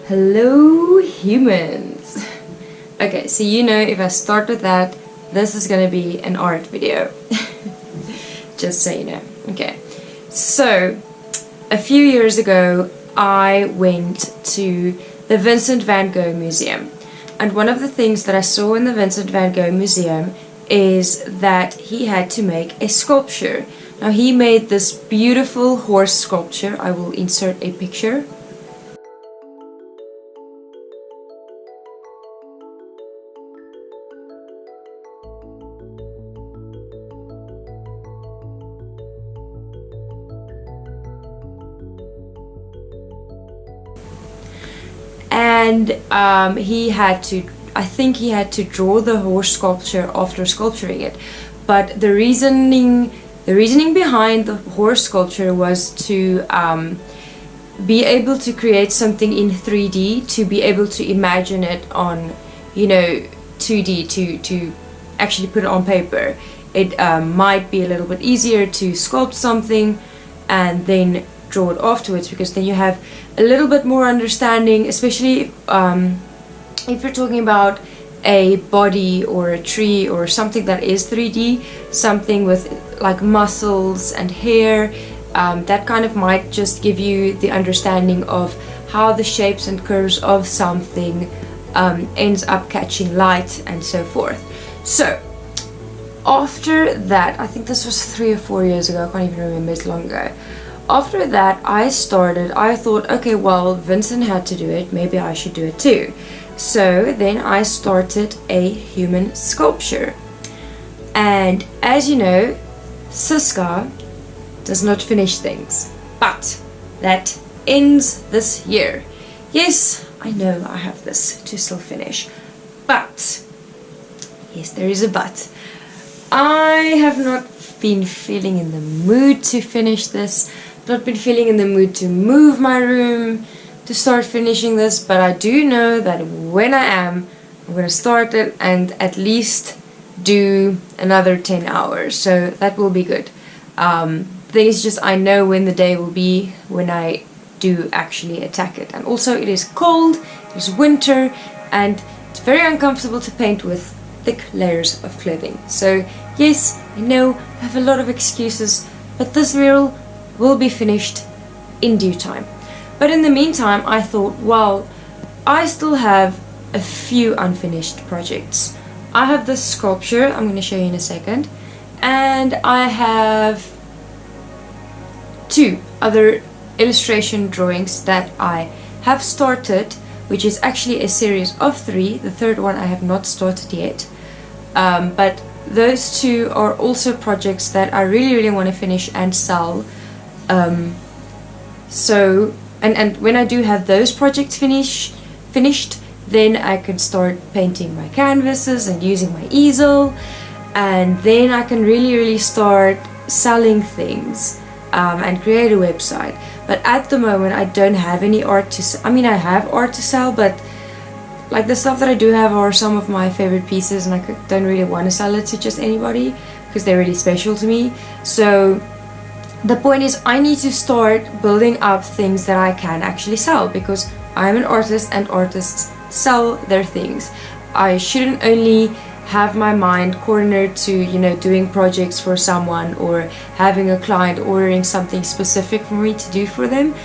Hello humans! Okay, so if I start with that, this is gonna be an art video. Just so you know. Okay, so a few years ago I went to the Vincent van Gogh Museum, and one of the things that I saw in the Vincent van Gogh Museum is that he had to make a sculpture. Now he made this beautiful horse sculpture. I will insert a picture. And I think he had to draw the horse sculpture after sculpturing it. But the reasoning behind the horse sculpture was to be able to create something in 3D, to be able to imagine it on 2D, to actually put it on paper. It might be a little bit easier to sculpt something and then draw it afterwards, because then you have a little bit more understanding, especially if you're talking about a body or a tree or something that is 3D, something with like muscles and hair, that kind of might just give you the understanding of how the shapes and curves of something ends up catching light and so forth. So after that, I think this was 3 or 4 years ago, I can't even remember, it's long ago. After that I thought, okay, well, Vincent had to do it, maybe I should do it too. So then I started a human sculpture. And as you know, Ciska does not finish things. But that ends this year. Yes, I know I have this to still finish. But, yes, there is a but. I have not been feeling in the mood to finish this. Not been feeling in the mood to move my room to start finishing this, but I do know that when I'm going to start it and at least do another 10 hours, so that will be good. The thing is just, I know when the day will be when I do actually attack it. And also it is cold, it's winter, and it's very uncomfortable to paint with thick layers of clothing. So yes, I know I have a lot of excuses, but this mural will be finished in due time. But in the meantime, I thought, well, I still have a few unfinished projects. I have this sculpture, I'm going to show you in a second, and I have 2 other illustration drawings that I have started, which is actually a series of 3. The third one I have not started yet. But those 2 are also projects that I really want to finish and sell. And when I do have those projects finished, then I can start painting my canvases and using my easel, and then I can really start selling things and create a website. But at the moment I don't have any art to sell. I mean, I have art to sell, but like the stuff that I do have are some of my favorite pieces, and I don't really want to sell it to just anybody because they're really special to me. So the point is, I need to start building up things that I can actually sell, because I'm an artist and artists sell their things. I shouldn't only have my mind cornered to doing projects for someone or having a client ordering something specific for me to do for them.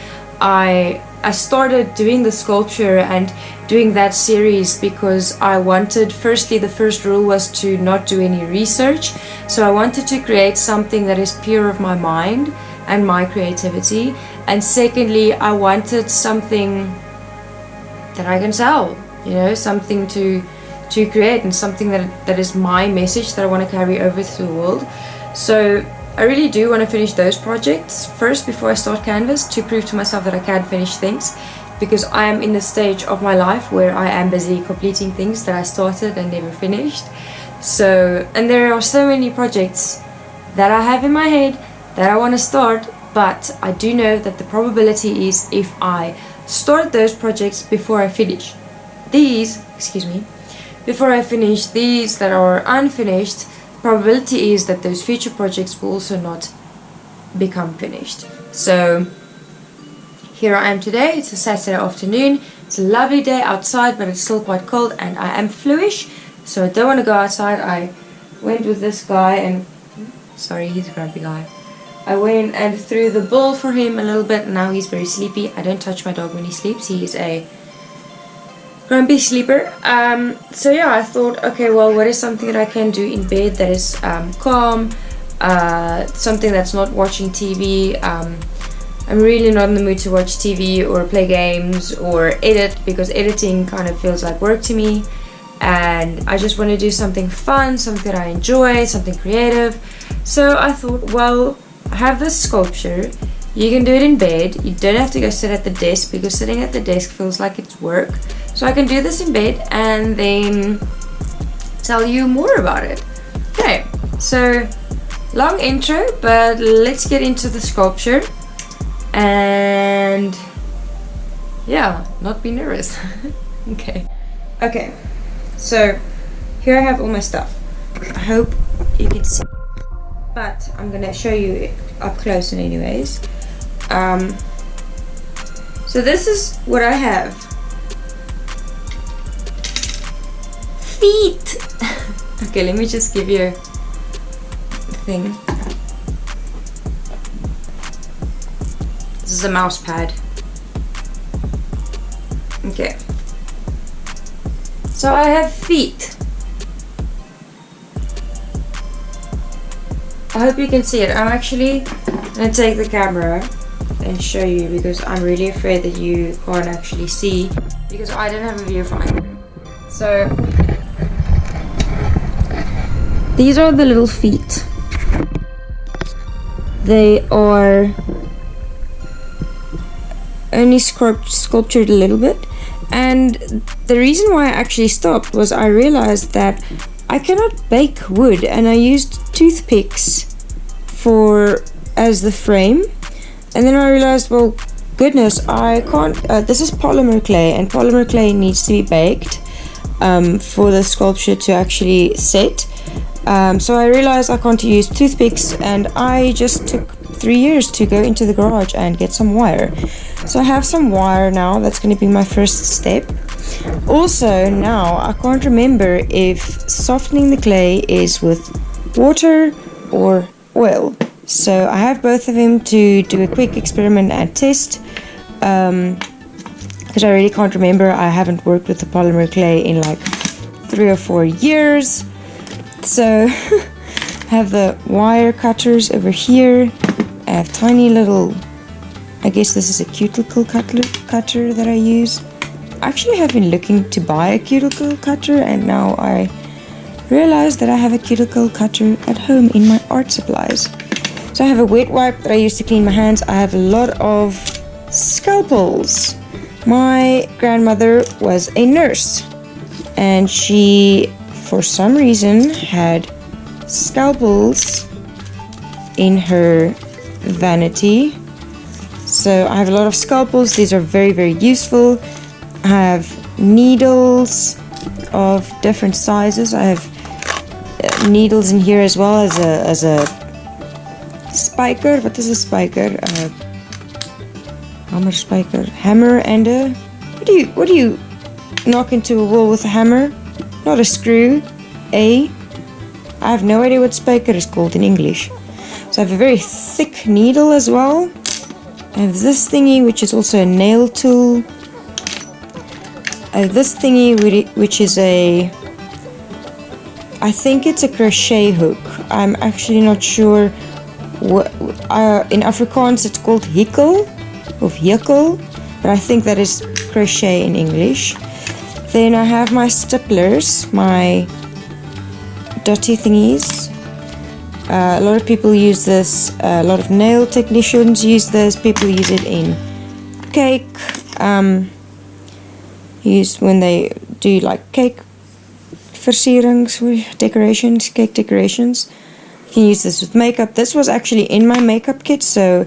I started doing the sculpture and doing that series because I wanted, firstly, the first rule was to not do any research. So I wanted to create something that is pure of my mind and my creativity. And secondly, I wanted something that I can sell, something to create, and something that is my message that I want to carry over to the world. So I really do want to finish those projects first before I start Canvas, to prove to myself that I can finish things, because I am in the stage of my life where I am busy completing things that I started and never finished. So, and there are so many projects that I have in my head that I want to start, but I do know that the probability is, if I start those projects before I finish these that are unfinished, probability is that those future projects will also not become finished. So here I am today. It's a Saturday afternoon. It's a lovely day outside, but it's still quite cold and I am fluish, so I don't want to go outside. I went with this guy and, sorry, he's a grumpy guy. I went and threw the ball for him a little bit, and now he's very sleepy. I don't touch my dog when he sleeps. He is a grumpy sleeper. So yeah, I thought, okay, well, what is something that I can do in bed that is calm, something that's not watching TV. I'm really not in the mood to watch TV or play games or edit, because editing kind of feels like work to me, and I just want to do something fun, something that I enjoy, something creative. So I thought, well, I have this sculpture. You can do it in bed. You don't have to go sit at the desk, because sitting at the desk feels like it's work. So I can do this in bed and then tell you more about it. Okay, so long intro, but let's get into the sculpture and yeah, not be nervous. Okay, so here I have all my stuff. I hope you can see, but I'm gonna show you up close in anyways. So this is what I have. Feet. Okay, let me just give you a thing. This is a mouse pad. Okay. So I have feet. I hope you can see it. I'm actually gonna take the camera and show you, because I'm really afraid that you can't actually see, because I don't have a viewfinder. So these are the little feet. They are only sculptured a little bit, and the reason why I actually stopped was I realized that I cannot bake wood, and I used toothpicks as the frame, and then I realized, well, goodness, I can't. This is polymer clay, and polymer clay needs to be baked for the sculpture to actually set. So I realized I can't use toothpicks, and I just took 3 years to go into the garage and get some wire. So I have some wire now. That's going to be my first step. Also, now I can't remember if softening the clay is with water or oil. So I have both of them to do a quick experiment and test, because I really can't remember. I haven't worked with the polymer clay in like 3 or 4 years. So I have the wire cutters over here. I have tiny little, I guess this is a cuticle cutter that I use. I actually have been looking to buy a cuticle cutter, and now I realize that I have a cuticle cutter at home in my art supplies. So I have a wet wipe that I use to clean my hands. I have a lot of scalpels. My grandmother was a nurse, and she, for some reason, had scalpels in her vanity. So I have a lot of scalpels. These are very, very useful. I have needles of different sizes. I have needles in here as well as a spiker. What is a spiker? Hammer and a what do you knock into a wall with a hammer? Not a screw. I have no idea what spiker is called in English. So I have a very thick needle as well. I have this thingy, which is also a nail tool. I have this thingy, which is I think it's a crochet hook. I'm actually not sure what. In Afrikaans it's called hikkel or hikkel, but I think that is crochet in English. Then I have my stipplers, my dotty thingies. A lot of people use this. A lot of nail technicians use this. People use it in cake. Used when they do like cake versierings, decorations, cake decorations. You can use this with makeup. This was actually in my makeup kit, so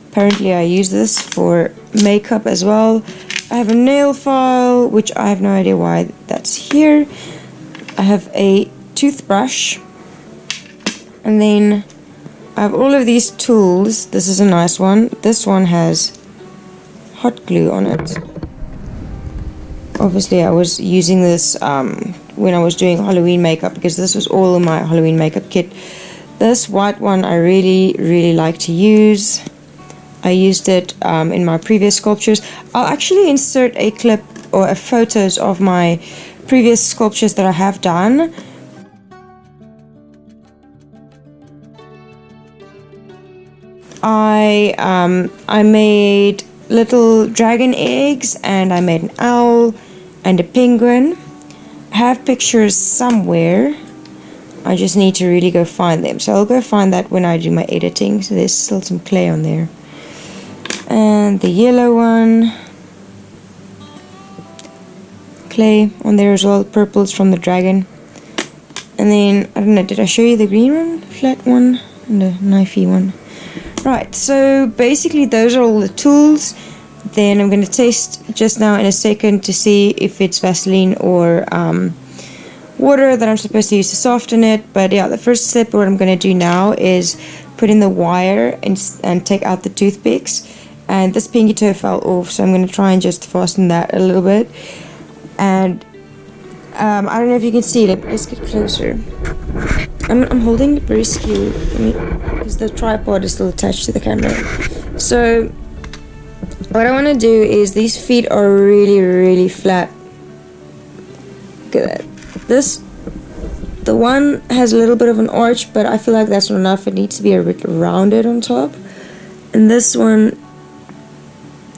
apparently I use this for makeup as well. I have a nail file, which I have no idea why that's here. I have a toothbrush, and then I have all of these tools. This is a nice one. This one has hot glue on it. Obviously I was using this when I was doing Halloween makeup, because this was all in my Halloween makeup kit. This white one I really like to use. I used it in my previous sculptures. I'll actually insert a clip or a photos of my previous sculptures that I have done. I made little dragon eggs, and I made an owl and a penguin. I have pictures somewhere. I just need to really go find them. So I'll go find that when I do my editing. So there's still some clay on there. And the yellow one. Clay on there as well. Purple is from the dragon. And then, I don't know, did I show you the green one? Flat one? And the knifey one. Right, so basically those are all the tools. Then I'm going to taste just now in a second to see if it's Vaseline or water that I'm supposed to use to soften it. But yeah, the first step, what I'm going to do now is put in the wire and take out the toothpicks. And this pinky toe fell off, so I'm going to try and just fasten that a little bit. And I don't know if you can see it. Let's get closer. I'm holding it very skewed because the tripod is still attached to the camera. So what I want to do is, these feet are really flat. Look at that. The one has a little bit of an arch, but I feel like that's not enough. It needs to be a bit rounded on top. And this one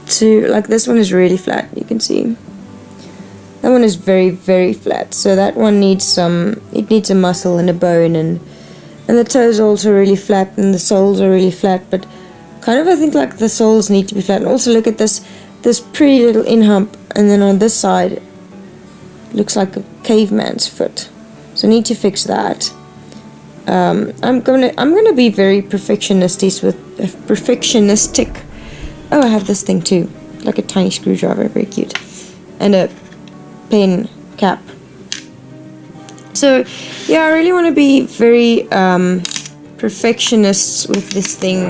too, like this one is really flat, you can see. That one is very flat, so that one needs it needs a muscle and a bone, and the toes are also really flat, and the soles are really flat, but kind of I think like the soles need to be flat. And also look at this pretty little in hump, and then on this side looks like a caveman's foot, so I need to fix that. I'm gonna be very perfectionistic. Oh, I have this thing too, like a tiny screwdriver, very cute, and a pen cap. So yeah, I really want to be very perfectionist with this thing,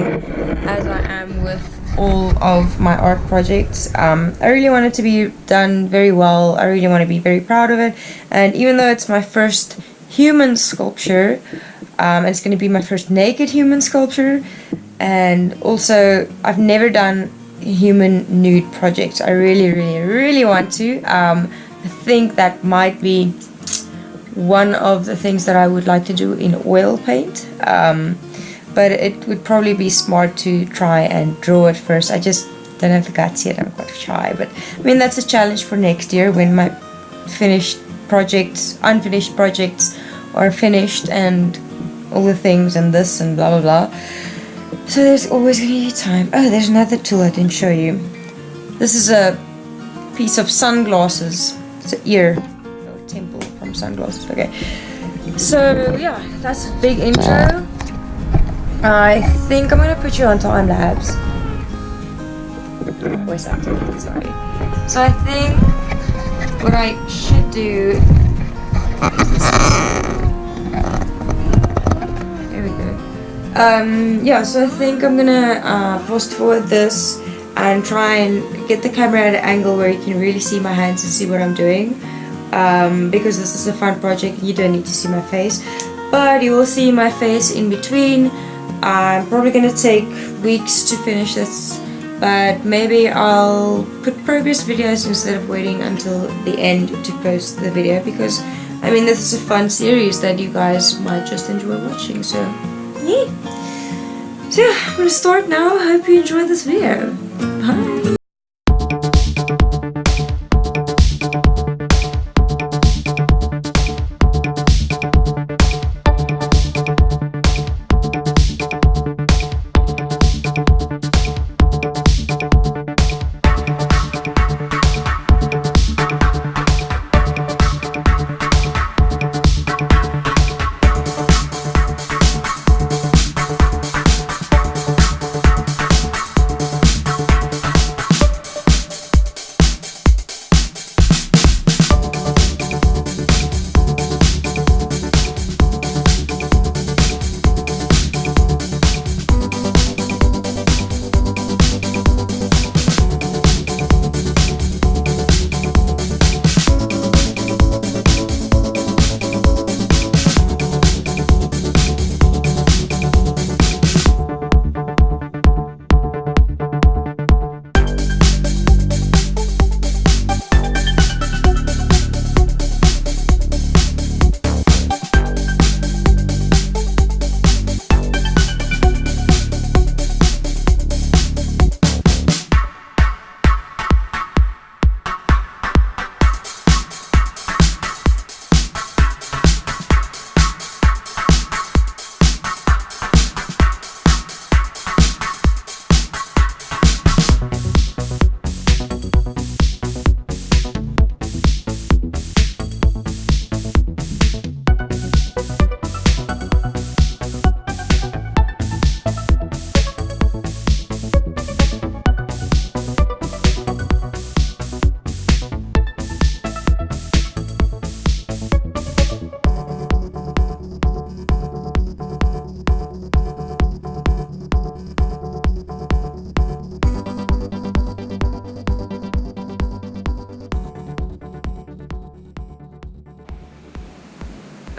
as I am with all of my art projects. I really want it to be done very well. I really want to be very proud of it, and even though it's my first human sculpture, it's going to be my first naked human sculpture, and also I've never done human nude projects. I really want to. I think that might be one of the things that I would like to do in oil paint, but it would probably be smart to try and draw it first. I just don't have the guts yet. I'm quite shy, but I mean that's a challenge for next year when my unfinished projects are finished, and all the things and this and blah blah blah. So there's always going to be time. Oh, there's another tool I didn't show you. This is a piece of sunglasses. It's an ear or temple from sunglasses. Okay, so yeah, that's a big intro. I think I'm gonna put you on time lapse. Voice acting, sorry. So I think what I should do. There we go. Yeah, so I think I'm gonna fast forward this and try and get the camera at an angle where you can really see my hands and see what I'm doing, because this is a fun project. You don't need to see my face, but you will see my face in between. I'm probably gonna take weeks to finish this, but maybe I'll put progress videos instead of waiting until the end to post the video, because I mean this is a fun series that you guys might just enjoy watching. So yeah, so yeah, I'm gonna start now. I hope you enjoyed this video. Bye.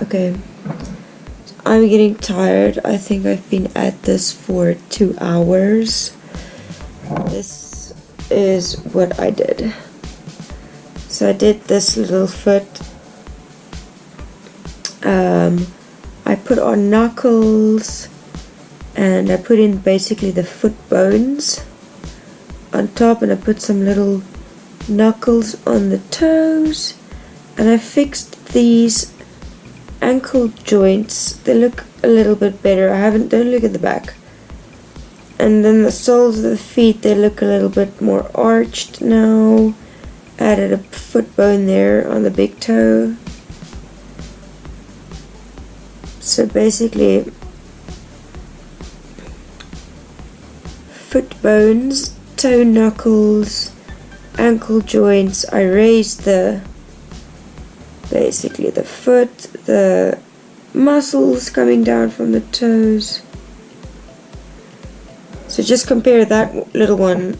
Okay. I'm getting tired. I think I've been at this for 2 hours. This is what I did. So I did this little foot. I put on knuckles and I put in basically the foot bones on top, and I put some little knuckles on the toes, and I fixed these ankle joints. They look a little bit better. Don't look at the back. And then the soles of the feet, they look a little bit more arched now. Added a foot bone there on the big toe. So basically, foot bones, toe knuckles, ankle joints. I raised basically the foot, the muscles coming down from the toes. So just compare that little one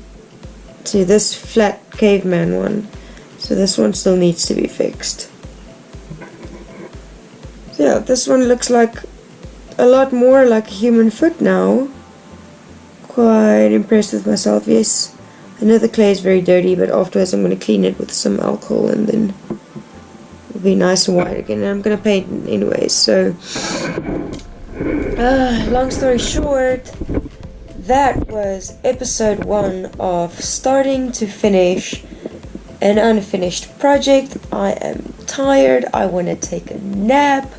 to this flat caveman one. So this one still needs to be fixed. So yeah, this one looks like a lot more like a human foot now. Quite impressed with myself. Yes, I know the clay is very dirty, but afterwards I'm going to clean it with some alcohol and then it'll be nice and white again. And I'm going to paint it anyways. So, long story short, that was episode 1 of starting to finish an unfinished project. I am tired. I want to take a nap.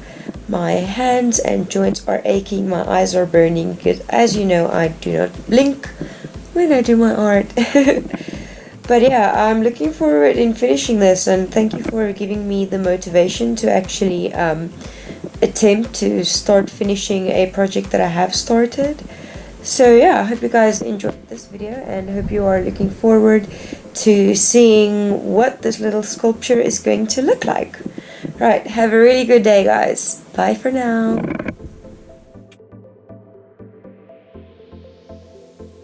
My hands and joints are aching. My eyes are burning because, as you know, I do not blink when I do my art. But yeah, I'm looking forward in finishing this, and thank you for giving me the motivation to actually attempt to start finishing a project that I have started. So yeah, I hope you guys enjoyed this video and hope you are looking forward to seeing what this little sculpture is going to look like. Right, have a really good day, guys. Bye for now.